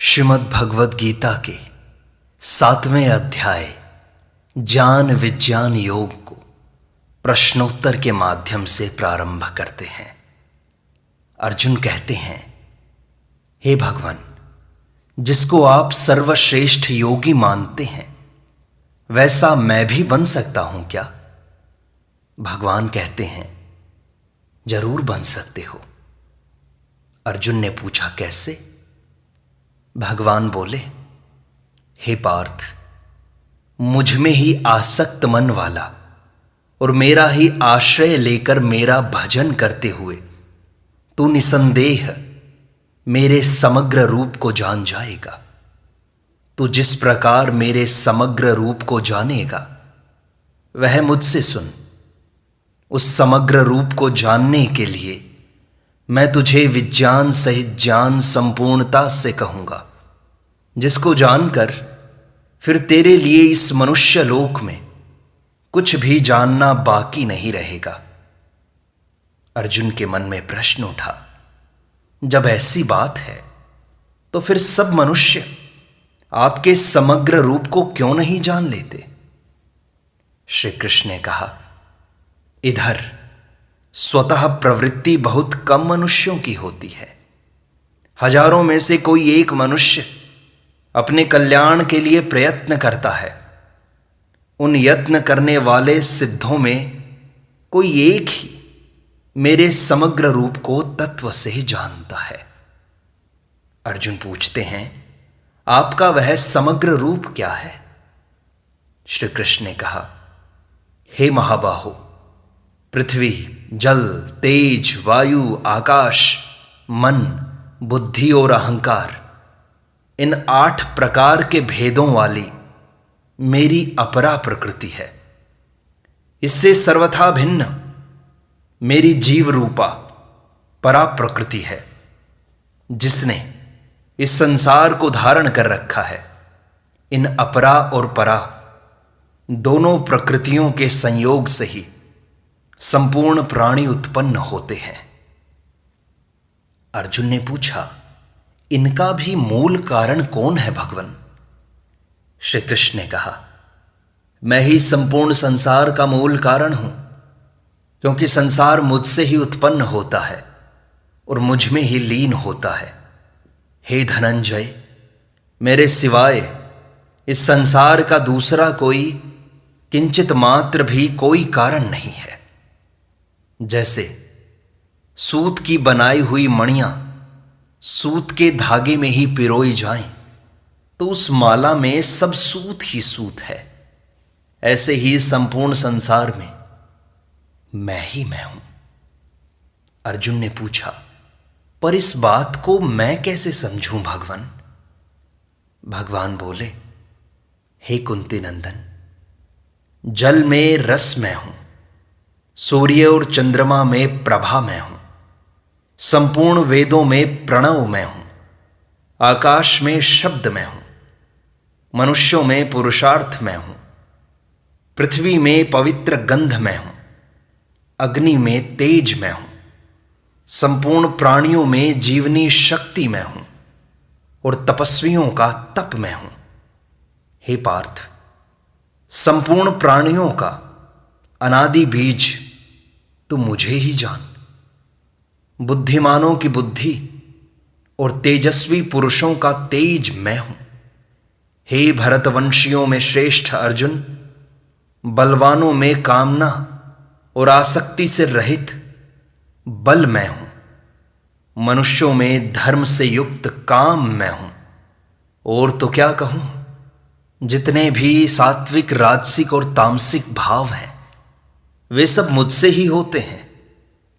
श्रीमद् भगवद गीता के 7वें अध्याय ज्ञान विज्ञान योग को प्रश्नोत्तर के माध्यम से प्रारंभ करते हैं। अर्जुन कहते हैं, हे भगवान, जिसको आप सर्वश्रेष्ठ योगी मानते हैं वैसा मैं भी बन सकता हूं क्या? भगवान कहते हैं, जरूर बन सकते हो। अर्जुन ने पूछा, कैसे? भगवान बोले, हे पार्थ, मुझ में ही आसक्त मन वाला और मेरा ही आश्रय लेकर मेरा भजन करते हुए तू निसंदेह मेरे समग्र रूप को जान जाएगा। तू जिस प्रकार मेरे समग्र रूप को जानेगा वह मुझसे सुन। उस समग्र रूप को जानने के लिए मैं तुझे विज्ञान सहित ज्ञान संपूर्णता से कहूंगा, जिसको जानकर फिर तेरे लिए इस मनुष्य लोक में कुछ भी जानना बाकी नहीं रहेगा। अर्जुन के मन में प्रश्न उठा, जब ऐसी बात है तो फिर सब मनुष्य आपके समग्र रूप को क्यों नहीं जान लेते? श्री कृष्ण ने कहा, इधर स्वतः प्रवृत्ति बहुत कम मनुष्यों की होती है। हजारों में से कोई एक मनुष्य अपने कल्याण के लिए प्रयत्न करता है। उन यत्न करने वाले सिद्धों में कोई एक ही मेरे समग्र रूप को तत्व से जानता है। अर्जुन पूछते हैं, आपका वह समग्र रूप क्या है? श्री कृष्ण ने कहा, हे महाबाहो, पृथ्वी, जल, तेज, वायु, आकाश, मन, बुद्धि और अहंकार, इन 8 प्रकार के भेदों वाली मेरी अपरा प्रकृति है। इससे सर्वथा भिन्न मेरी जीव रूपा परा प्रकृति है, जिसने इस संसार को धारण कर रखा है। इन अपरा और परा दोनों प्रकृतियों के संयोग से ही संपूर्ण प्राणी उत्पन्न होते हैं। अर्जुन ने पूछा, इनका भी मूल कारण कौन है भगवान? श्री कृष्ण ने कहा, मैं ही संपूर्ण संसार का मूल कारण हूं, क्योंकि संसार मुझसे ही उत्पन्न होता है और मुझ में ही लीन होता है। हे धनंजय, मेरे सिवाय इस संसार का दूसरा कोई किंचित मात्र भी कोई कारण नहीं है। जैसे सूत की बनाई हुई मणियां सूत के धागे में ही पिरोई जाएं तो उस माला में सब सूत ही सूत है, ऐसे ही संपूर्ण संसार में मैं ही मैं हूं। अर्जुन ने पूछा, पर इस बात को मैं कैसे समझूं भगवान? भगवान बोले, हे कुंती नंदन, जल में रस मैं हूं, सूर्य और चंद्रमा में प्रभा मैं हूं, संपूर्ण वेदों में प्रणव मैं हूं, आकाश में शब्द मैं हूं, मनुष्यों में पुरुषार्थ मैं हूं, पृथ्वी में पवित्र गंध मैं हूं, अग्नि में तेज मैं हूं, संपूर्ण प्राणियों में जीवनी शक्ति मैं हूं और तपस्वियों का तप मैं हूं। हे पार्थ, संपूर्ण प्राणियों का अनादि बीज तू मुझे ही जान। बुद्धिमानों की बुद्धि और तेजस्वी पुरुषों का तेज मैं हूं। हे भरतवंशियों में श्रेष्ठ अर्जुन, बलवानों में कामना और आसक्ति से रहित बल मैं हूं। मनुष्यों में धर्म से युक्त काम मैं हूं। और तो क्या कहूं, जितने भी सात्विक, राजसिक और तामसिक भाव हैं वे सब मुझसे ही होते हैं,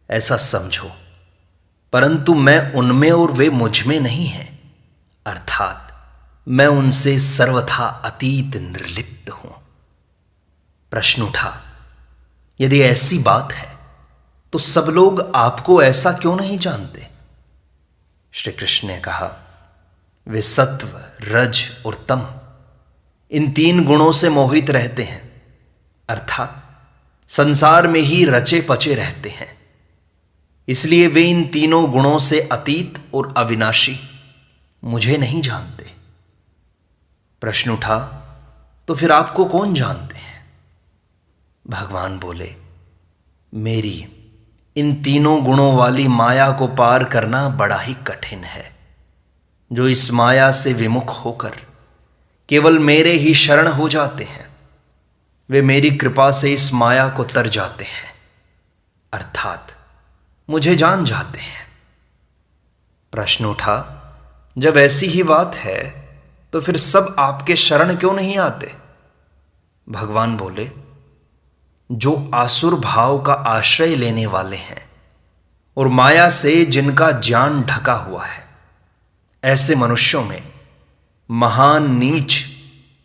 ऐसा समझो। परंतु मैं उनमें और वे मुझ में नहीं हैं, अर्थात मैं उनसे सर्वथा अतीत निर्लिप्त हूं। प्रश्न उठा, यदि ऐसी बात है तो सब लोग आपको ऐसा क्यों नहीं जानते? श्री कृष्ण ने कहा, वे सत्व, रज और तम, इन 3 गुणों से मोहित रहते हैं, अर्थात संसार में ही रचे पचे रहते हैं। इसलिए वे इन तीनों गुणों से अतीत और अविनाशी मुझे नहीं जानते। प्रश्न उठा, तो फिर आपको कौन जानते हैं? भगवान बोले, मेरी इन तीनों गुणों वाली माया को पार करना बड़ा ही कठिन है। जो इस माया से विमुख होकर केवल मेरे ही शरण हो जाते हैं, वे मेरी कृपा से इस माया को तर जाते हैं, अर्थात मुझे जान जाते हैं। प्रश्न उठा, जब ऐसी ही बात है तो फिर सब आपके शरण क्यों नहीं आते? भगवान बोले, जो आसुर भाव का आश्रय लेने वाले हैं और माया से जिनका ज्ञान ढका हुआ है, ऐसे मनुष्यों में महान नीच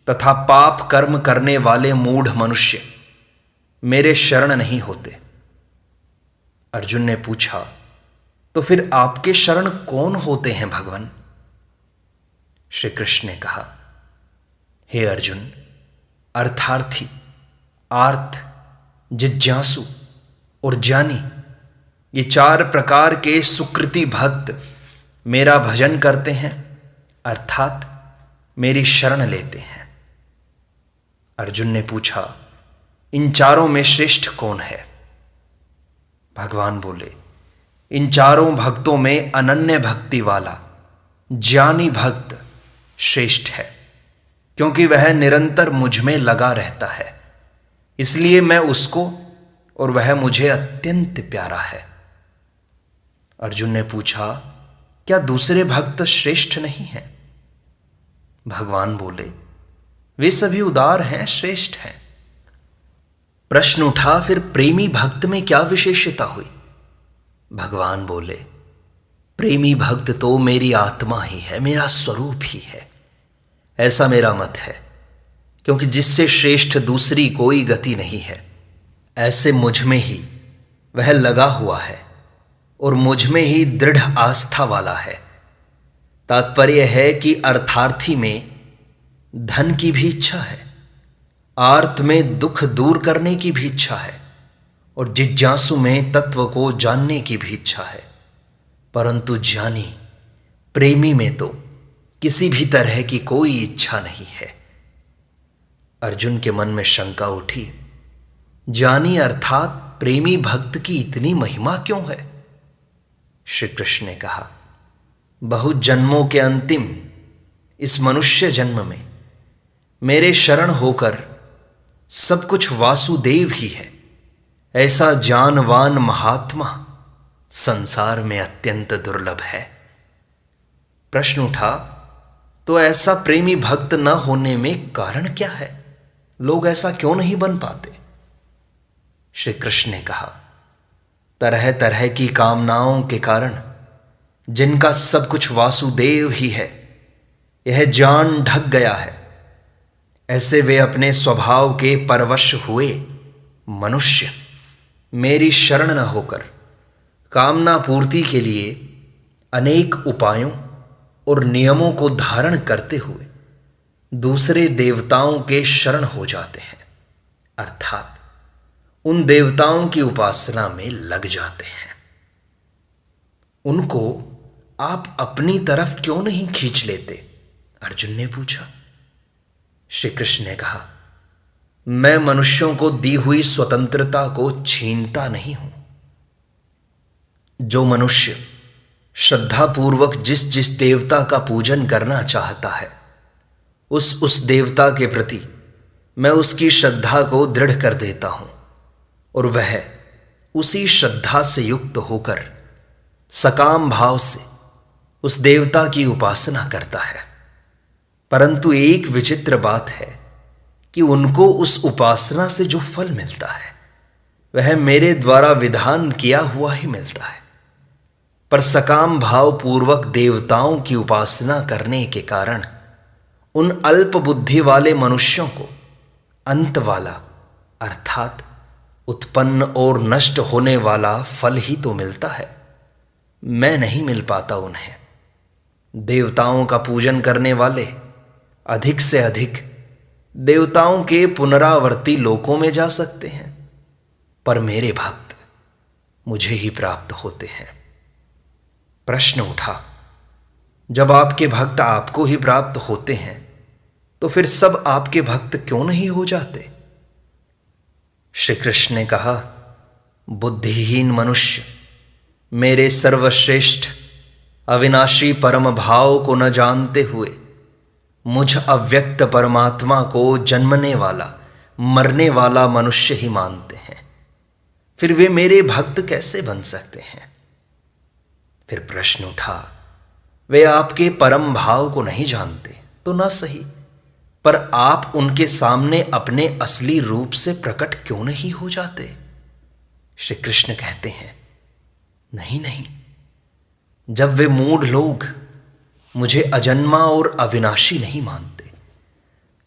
तथा पाप कर्म करने वाले मूढ़ मनुष्य मेरे शरण नहीं होते। अर्जुन ने पूछा, तो फिर आपके शरण कौन होते हैं भगवान? श्री कृष्ण ने कहा, हे अर्जुन, अर्थार्थी, आर्त, जिज्ञासु और ज्ञानी, ये चार प्रकार के सुकृति भक्त मेरा भजन करते हैं, अर्थात मेरी शरण लेते हैं। अर्जुन ने पूछा, इन चारों में श्रेष्ठ कौन है? भगवान बोले, इन चारों भक्तों में अनन्य भक्ति वाला ज्ञानी भक्त श्रेष्ठ है, क्योंकि वह निरंतर मुझ में लगा रहता है, इसलिए मैं उसको और वह मुझे अत्यंत प्यारा है। अर्जुन ने पूछा, क्या दूसरे भक्त श्रेष्ठ नहीं हैं? भगवान बोले, वे सभी उदार हैं, श्रेष्ठ हैं। प्रश्न उठा, फिर प्रेमी भक्त में क्या विशेषता हुई? भगवान बोले, प्रेमी भक्त तो मेरी आत्मा ही है, मेरा स्वरूप ही है, ऐसा मेरा मत है, क्योंकि जिससे श्रेष्ठ दूसरी कोई गति नहीं है, ऐसे मुझ में ही वह लगा हुआ है और मुझ में ही दृढ़ आस्था वाला है। तात्पर्य है कि अर्थार्थी में धन की भी इच्छा है, आर्त में दुख दूर करने की भी इच्छा है और जिज्ञासु में तत्व को जानने की भी इच्छा है, परंतु ज्ञानी प्रेमी में तो किसी भी तरह की कोई इच्छा नहीं है। अर्जुन के मन में शंका उठी, ज्ञानी अर्थात प्रेमी भक्त की इतनी महिमा क्यों है? श्री कृष्ण ने कहा, बहुत जन्मों के अंतिम इस मनुष्य जन्म में मेरे शरण होकर सब कुछ वासुदेव ही है, ऐसा जानवान महात्मा संसार में अत्यंत दुर्लभ है। प्रश्न उठा, तो ऐसा प्रेमी भक्त न होने में कारण क्या है? लोग ऐसा क्यों नहीं बन पाते? श्री कृष्ण ने कहा, तरह तरह की कामनाओं के कारण जिनका सब कुछ वासुदेव ही है, यह जान ढक गया है, ऐसे वे अपने स्वभाव के परवश हुए मनुष्य मेरी शरण न होकर कामना पूर्ति के लिए अनेक उपायों और नियमों को धारण करते हुए दूसरे देवताओं के शरण हो जाते हैं, अर्थात उन देवताओं की उपासना में लग जाते हैं। उनको आप अपनी तरफ क्यों नहीं खींच लेते? अर्जुन ने पूछा। श्री कृष्ण ने कहा, मैं मनुष्यों को दी हुई स्वतंत्रता को छीनता नहीं हूं। जो मनुष्य श्रद्धापूर्वक जिस जिस देवता का पूजन करना चाहता है, उस देवता के प्रति मैं उसकी श्रद्धा को दृढ़ कर देता हूं और वह उसी श्रद्धा से युक्त होकर सकाम भाव से उस देवता की उपासना करता है। परंतु एक विचित्र बात है कि उनको उस उपासना से जो फल मिलता है वह मेरे द्वारा विधान किया हुआ ही मिलता है, पर सकाम भाव पूर्वक देवताओं की उपासना करने के कारण उन अल्प बुद्धि वाले मनुष्यों को अंत वाला अर्थात उत्पन्न और नष्ट होने वाला फल ही तो मिलता है, मैं नहीं मिल पाता उन्हें। देवताओं का पूजन करने वाले अधिक से अधिक देवताओं के पुनरावर्ती लोकों में जा सकते हैं, पर मेरे भक्त मुझे ही प्राप्त होते हैं। प्रश्न उठा, जब आपके भक्त आपको ही प्राप्त होते हैं तो फिर सब आपके भक्त क्यों नहीं हो जाते? श्री कृष्ण ने कहा, बुद्धिहीन मनुष्य, मेरे सर्वश्रेष्ठ अविनाशी परम भाव को न जानते हुए मुझ अव्यक्त परमात्मा को जन्मने वाला मरने वाला मनुष्य ही मानते हैं, फिर वे मेरे भक्त कैसे बन सकते हैं? फिर प्रश्न उठा, वे आपके परम भाव को नहीं जानते तो ना सही, पर आप उनके सामने अपने असली रूप से प्रकट क्यों नहीं हो जाते? श्री कृष्ण कहते हैं, नहीं नहीं, जब वे मूढ़ लोग मुझे अजन्मा और अविनाशी नहीं मानते,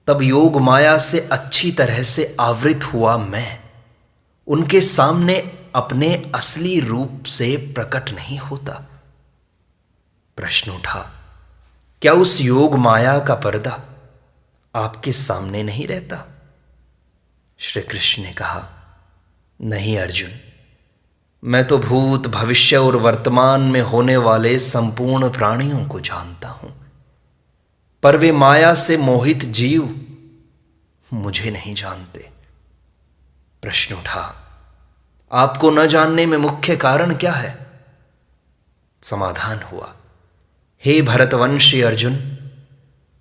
तब योग माया से अच्छी तरह से आवृत हुआ मैं उनके सामने अपने असली रूप से प्रकट नहीं होता। प्रश्न उठा, क्या उस योग माया का पर्दा आपके सामने नहीं रहता? श्री कृष्ण ने कहा, नहीं अर्जुन, मैं तो भूत भविष्य और वर्तमान में होने वाले संपूर्ण प्राणियों को जानता हूं, पर वे माया से मोहित जीव मुझे नहीं जानते। प्रश्न उठा, आपको न जानने में मुख्य कारण क्या है? समाधान हुआ, हे भरतवंशी अर्जुन,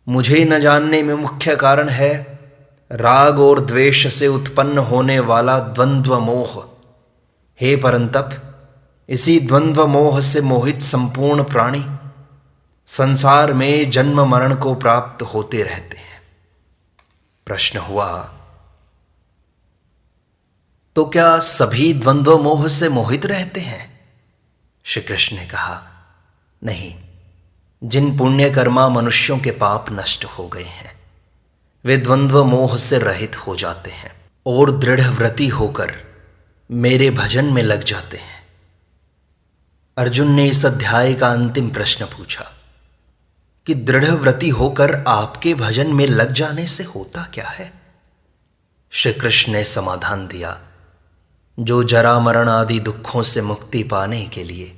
मुझे न जानने में मुख्य कारण है राग और द्वेष से उत्पन्न होने वाला द्वंद्व मोह। हे परंतप, इसी द्वंद्व मोह से मोहित संपूर्ण प्राणी संसार में जन्म मरण को प्राप्त होते रहते हैं। प्रश्न हुआ, तो क्या सभी द्वंद्व मोह से मोहित रहते हैं? श्री कृष्ण ने कहा, नहीं, जिन पुण्य कर्मा मनुष्यों के पाप नष्ट हो गए हैं वे द्वंद्व मोह से रहित हो जाते हैं और दृढ़ व्रती होकर मेरे भजन में लग जाते हैं। अर्जुन ने इस अध्याय का अंतिम प्रश्न पूछा कि दृढ़ व्रती होकर आपके भजन में लग जाने से होता क्या है? श्री कृष्ण ने समाधान दिया, जो जरा मरण आदि दुखों से मुक्ति पाने के लिए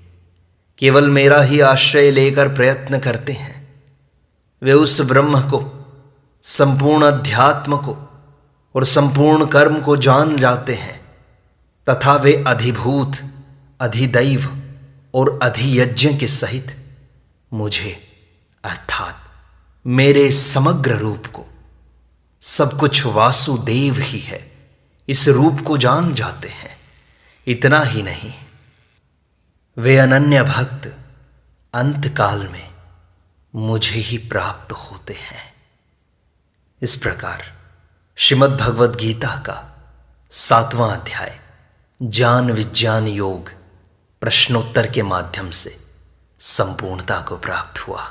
केवल मेरा ही आश्रय लेकर प्रयत्न करते हैं, वे उस ब्रह्म को, संपूर्ण अध्यात्म को और संपूर्ण कर्म को जान जाते हैं तथा वे अधिभूत, अधिदैव और अधियज्ञ के सहित मुझे अर्थात मेरे समग्र रूप को, सब कुछ वासुदेव ही है, इस रूप को जान जाते हैं। इतना ही नहीं, वे अनन्य भक्त अंत काल में मुझे ही प्राप्त होते हैं। इस प्रकार श्रीमद् भगवद गीता का 7वां अध्याय ज्ञान विज्ञान योग प्रश्नोत्तर के माध्यम से संपूर्णता को प्राप्त हुआ।